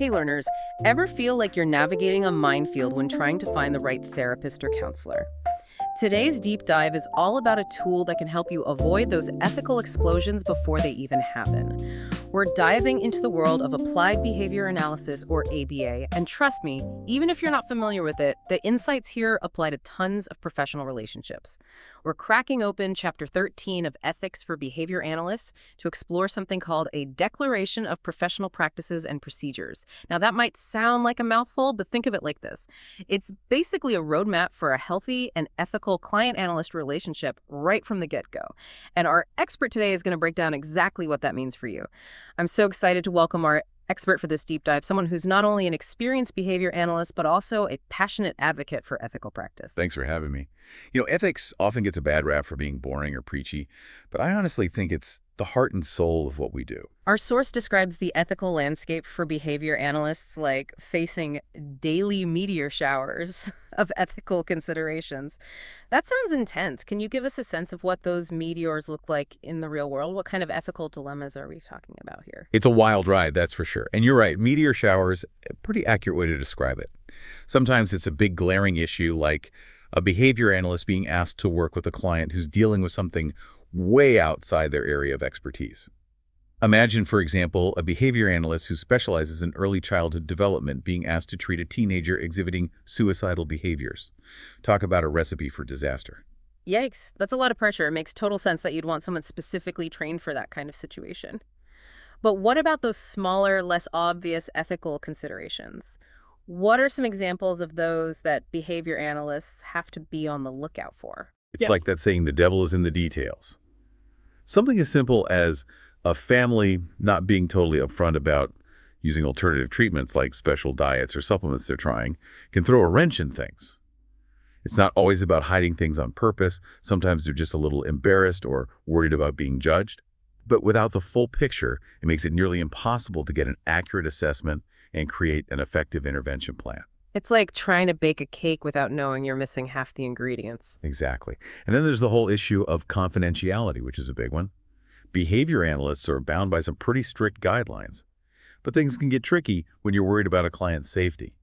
Hey learners, ever feel like you're navigating a minefield when trying to find the right therapist or counselor? Today's deep dive is all about a tool that can help you avoid those ethical explosions before they even happen. We're diving into the world of applied behavior analysis, or ABA, and trust me, even if you're not familiar with it, the insights here apply to tons of professional relationships. We're cracking open Chapter 13 of Ethics for Behavior Analysts to explore something called a Declaration of Professional Practices and Procedures. Now, that might sound like a mouthful, but think of it like this. It's basically a roadmap for a healthy and ethical client-analyst relationship right from the get-go. And our expert today is going to break down exactly what that means for you. I'm so excited to welcome our expert for this deep dive, someone who's not only an experienced behavior analyst, but also a passionate advocate for ethical practice. Thanks for having me. Ethics often gets a bad rap for being boring or preachy, but I honestly think it's the heart and soul of what we do. Our source describes the ethical landscape for behavior analysts like facing daily meteor showers of ethical considerations. That sounds intense. Can you give us a sense of what those meteors look like in the real world? What kind of ethical dilemmas are we talking about here? It's a wild ride, that's for sure. And you're right, meteor showers, a pretty accurate way to describe it. Sometimes it's a big glaring issue like a behavior analyst being asked to work with a client who's dealing with something way outside their area of expertise. Imagine, for example, a behavior analyst who specializes in early childhood development being asked to treat a teenager exhibiting suicidal behaviors. Talk about a recipe for disaster. Yikes, that's a lot of pressure. It makes total sense that you'd want someone specifically trained for that kind of situation. But what about those smaller, less obvious ethical considerations? What are some examples of those that behavior analysts have to be on the lookout for? It's like that saying, the devil is in the details. Something as simple as a family not being totally upfront about using alternative treatments like special diets or supplements they're trying can throw a wrench in things. It's not always about hiding things on purpose. Sometimes they're just a little embarrassed or worried about being judged. But without the full picture, it makes it nearly impossible to get an accurate assessment and create an effective intervention plan. It's like trying to bake a cake without knowing you're missing half the ingredients. Exactly. And then there's the whole issue of confidentiality, which is a big one. Behavior analysts are bound by some pretty strict guidelines. But things can get tricky when you're worried about a client's safety.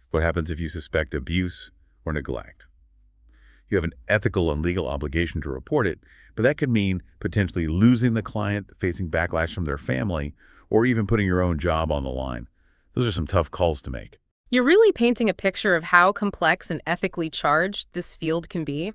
What happens if you suspect abuse or neglect? You have an ethical and legal obligation to report it, but that could mean potentially losing the client, facing backlash from their family, or even putting your own job on the line. Those are some tough calls to make. You're really painting a picture of how complex and ethically charged this field can be.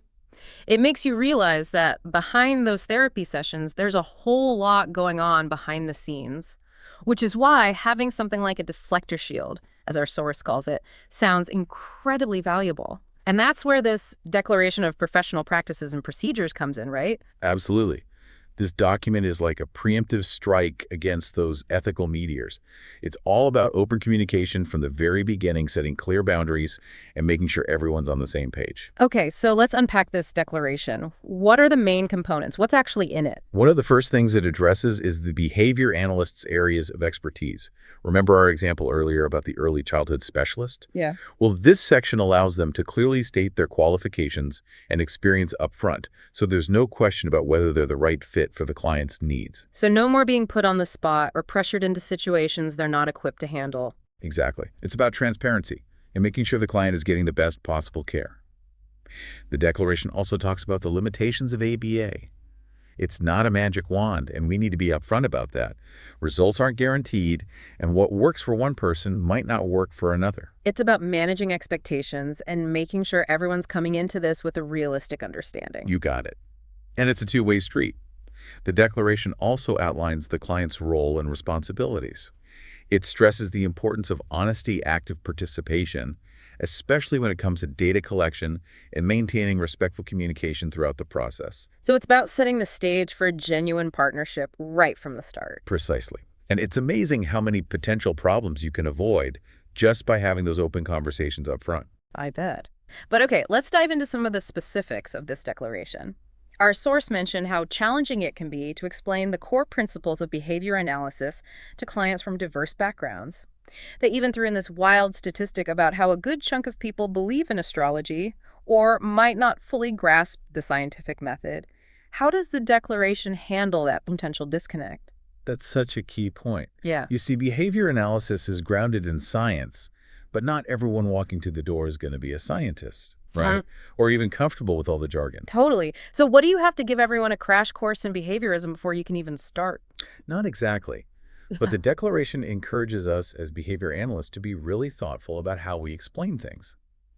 It makes you realize that behind those therapy sessions, there's a whole lot going on behind the scenes, which is why having something like a deflector shield, as our source calls it, sounds incredibly valuable. And that's where this Declaration of Professional Practices and Procedures comes in, right? Absolutely. This document is like a preemptive strike against those ethical meteors. It's all about open communication from the very beginning, setting clear boundaries and making sure everyone's on the same page. Okay, so let's unpack this declaration. What are the main components? What's actually in it? One of the first things it addresses is the behavior analyst's areas of expertise. Remember our example earlier about the early childhood specialist? Yeah. Well, this section allows them to clearly state their qualifications and experience up front, so there's no question about whether they're the right fit for the client's needs. So no more being put on the spot or pressured into situations they're not equipped to handle. Exactly. It's about transparency and making sure the client is getting the best possible care. The declaration also talks about the limitations of ABA. It's not a magic wand, and we need to be upfront about that. Results aren't guaranteed, and what works for one person might not work for another. It's about managing expectations and making sure everyone's coming into this with a realistic understanding. You got it. And it's a two-way street. The declaration also outlines the client's role and responsibilities. It stresses the importance of honesty, active participation, especially when it comes to data collection and maintaining respectful communication throughout the process. So it's about setting the stage for a genuine partnership right from the start. Precisely. And it's amazing how many potential problems you can avoid just by having those open conversations up front. I bet. But okay, let's dive into some of the specifics of this declaration. Our source mentioned how challenging it can be to explain the core principles of behavior analysis to clients from diverse backgrounds. They even threw in this wild statistic about how a good chunk of people believe in astrology or might not fully grasp the scientific method. How does the declaration handle that potential disconnect? That's such a key point. Yeah. You see, behavior analysis is grounded in science, but not everyone walking to the door is going to be a scientist, right? Or even comfortable with all the jargon. Totally. So what do you have to give everyone a crash course in behaviorism before you can even start? Not exactly. But the declaration encourages us as behavior analysts to be really thoughtful about how we explain things.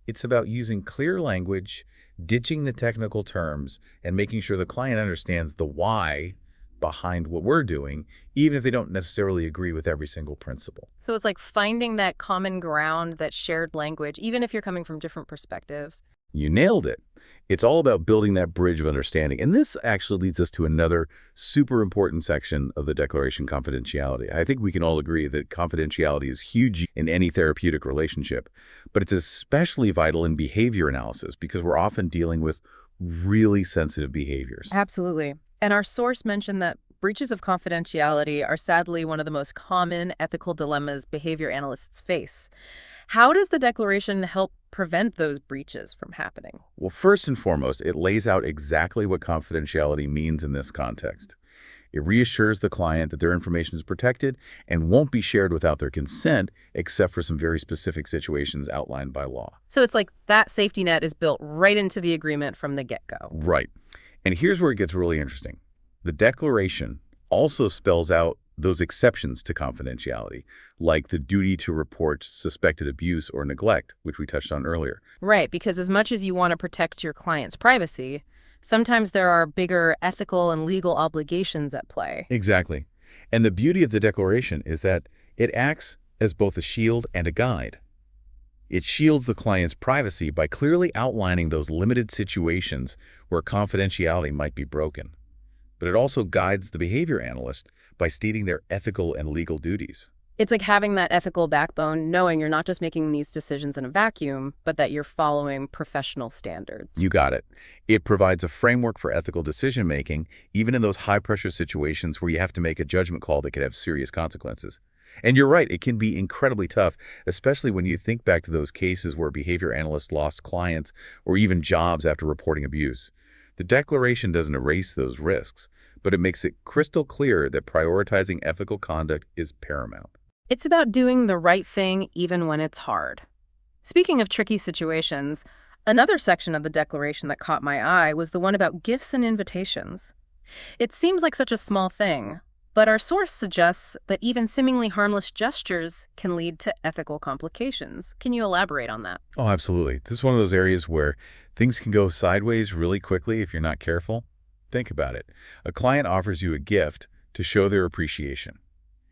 It's about using clear language, ditching the technical terms, and making sure the client understands the why behind what we're doing, even if they don't necessarily agree with every single principle. So it's like finding that common ground, that shared language, even if you're coming from different perspectives. You nailed it. It's all about building that bridge of understanding. And this actually leads us to another super important section of the Declaration, confidentiality. I think we can all agree that confidentiality is huge in any therapeutic relationship, but it's especially vital in behavior analysis because we're often dealing with really sensitive behaviors. Absolutely. And our source mentioned that breaches of confidentiality are sadly one of the most common ethical dilemmas behavior analysts face. How does the declaration help prevent those breaches from happening? Well, first and foremost, it lays out exactly what confidentiality means in this context. It reassures the client that their information is protected and won't be shared without their consent, except for some very specific situations outlined by law. So it's like that safety net is built right into the agreement from the get-go. Right. And here's where it gets really interesting. The declaration also spells out those exceptions to confidentiality, like the duty to report suspected abuse or neglect, which we touched on earlier. Right, because as much as you want to protect your client's privacy, sometimes there are bigger ethical and legal obligations at play. Exactly. And the beauty of the declaration is that it acts as both a shield and a guide. It shields the client's privacy by clearly outlining those limited situations where confidentiality might be broken. But it also guides the behavior analyst by stating their ethical and legal duties. It's like having that ethical backbone, knowing you're not just making these decisions in a vacuum, but that you're following professional standards. You got it. It provides a framework for ethical decision-making, even in those high-pressure situations where you have to make a judgment call that could have serious consequences. And you're right, it can be incredibly tough, especially when you think back to those cases where behavior analysts lost clients or even jobs after reporting abuse. The declaration doesn't erase those risks, but it makes it crystal clear that prioritizing ethical conduct is paramount. It's about doing the right thing even when it's hard. Speaking of tricky situations, another section of the declaration that caught my eye was the one about gifts and invitations. It seems like such a small thing, but our source suggests that even seemingly harmless gestures can lead to ethical complications. Can you elaborate on that? Oh, absolutely. This is one of those areas where things can go sideways really quickly if you're not careful. Think about it. A client offers you a gift to show their appreciation.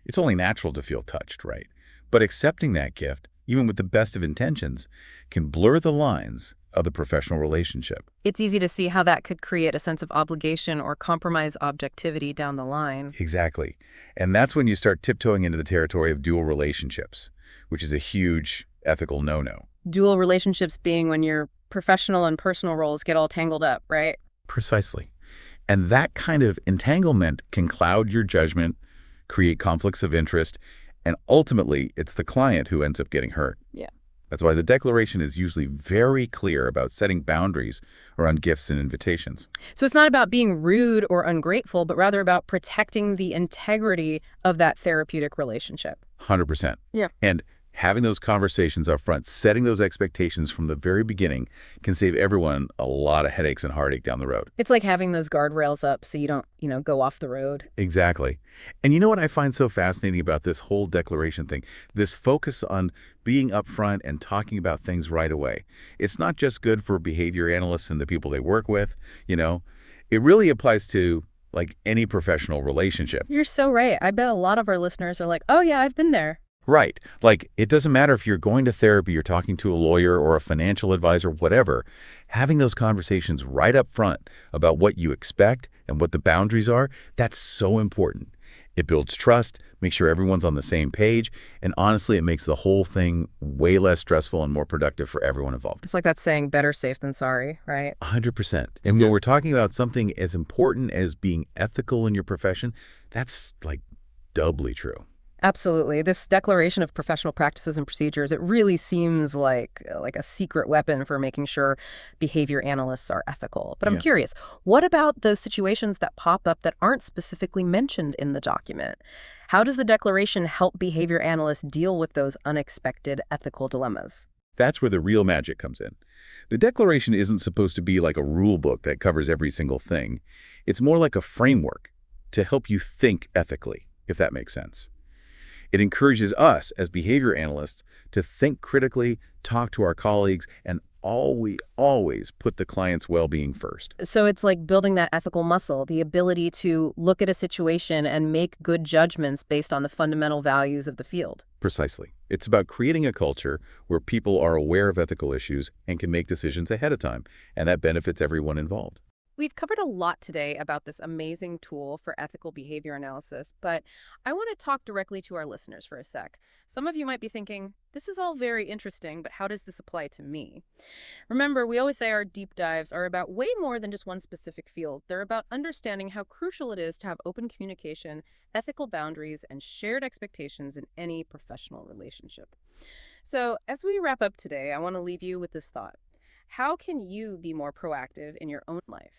It's only natural to feel touched, right? But accepting that gift, even with the best of intentions, can blur the lines of the professional relationship. It's easy to see how that could create a sense of obligation or compromise objectivity down the line. Exactly. And that's when you start tiptoeing into the territory of dual relationships, which is a huge ethical no-no. Dual relationships being when your professional and personal roles get all tangled up, right? Precisely. And that kind of entanglement can cloud your judgment, create conflicts of interest, and ultimately, it's the client who ends up getting hurt. Yeah. That's why the declaration is usually very clear about setting boundaries around gifts and invitations. So it's not about being rude or ungrateful, but rather about protecting the integrity of that therapeutic relationship. 100%. Yeah. And having those conversations up front, setting those expectations from the very beginning can save everyone a lot of headaches and heartache down the road. It's like having those guardrails up so you don't, go off the road. Exactly. And you know what I find so fascinating about this whole declaration thing? This focus on being upfront and talking about things right away. It's not just good for behavior analysts and the people they work with, It really applies to like any professional relationship. You're so right. I bet a lot of our listeners are like, oh yeah, I've been there. Right. Like, it doesn't matter if you're going to therapy, you're talking to a lawyer or a financial advisor, whatever. Having those conversations right up front about what you expect and what the boundaries are, that's so important. It builds trust, makes sure everyone's on the same page, and honestly, it makes the whole thing way less stressful and more productive for everyone involved. It's like that saying, better safe than sorry, right? 100%. And when we're talking about something as important as being ethical in your profession, that's like doubly true. Absolutely. This declaration of professional practices and procedures, it really seems like a secret weapon for making sure behavior analysts are ethical. But I'm Yeah. curious, what about those situations that pop up that aren't specifically mentioned in the document? How does the declaration help behavior analysts deal with those unexpected ethical dilemmas? That's where the real magic comes in. The declaration isn't supposed to be like a rule book that covers every single thing. It's more like a framework to help you think ethically, if that makes sense. It encourages us as behavior analysts to think critically, talk to our colleagues, and always put the client's well-being first. So it's like building that ethical muscle, the ability to look at a situation and make good judgments based on the fundamental values of the field. Precisely. It's about creating a culture where people are aware of ethical issues and can make decisions ahead of time, and that benefits everyone involved. We've covered a lot today about this amazing tool for ethical behavior analysis, but I want to talk directly to our listeners for a sec. Some of you might be thinking, this is all very interesting, but how does this apply to me? Remember, we always say our deep dives are about way more than just one specific field. They're about understanding how crucial it is to have open communication, ethical boundaries, and shared expectations in any professional relationship. So, as we wrap up today, I want to leave you with this thought. How can you be more proactive in your own life?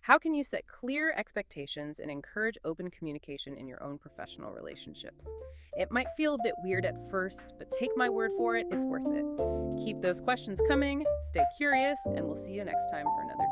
How can you set clear expectations and encourage open communication in your own professional relationships? It might feel a bit weird at first, but take my word for it, it's worth it. Keep those questions coming, stay curious, and we'll see you next time for another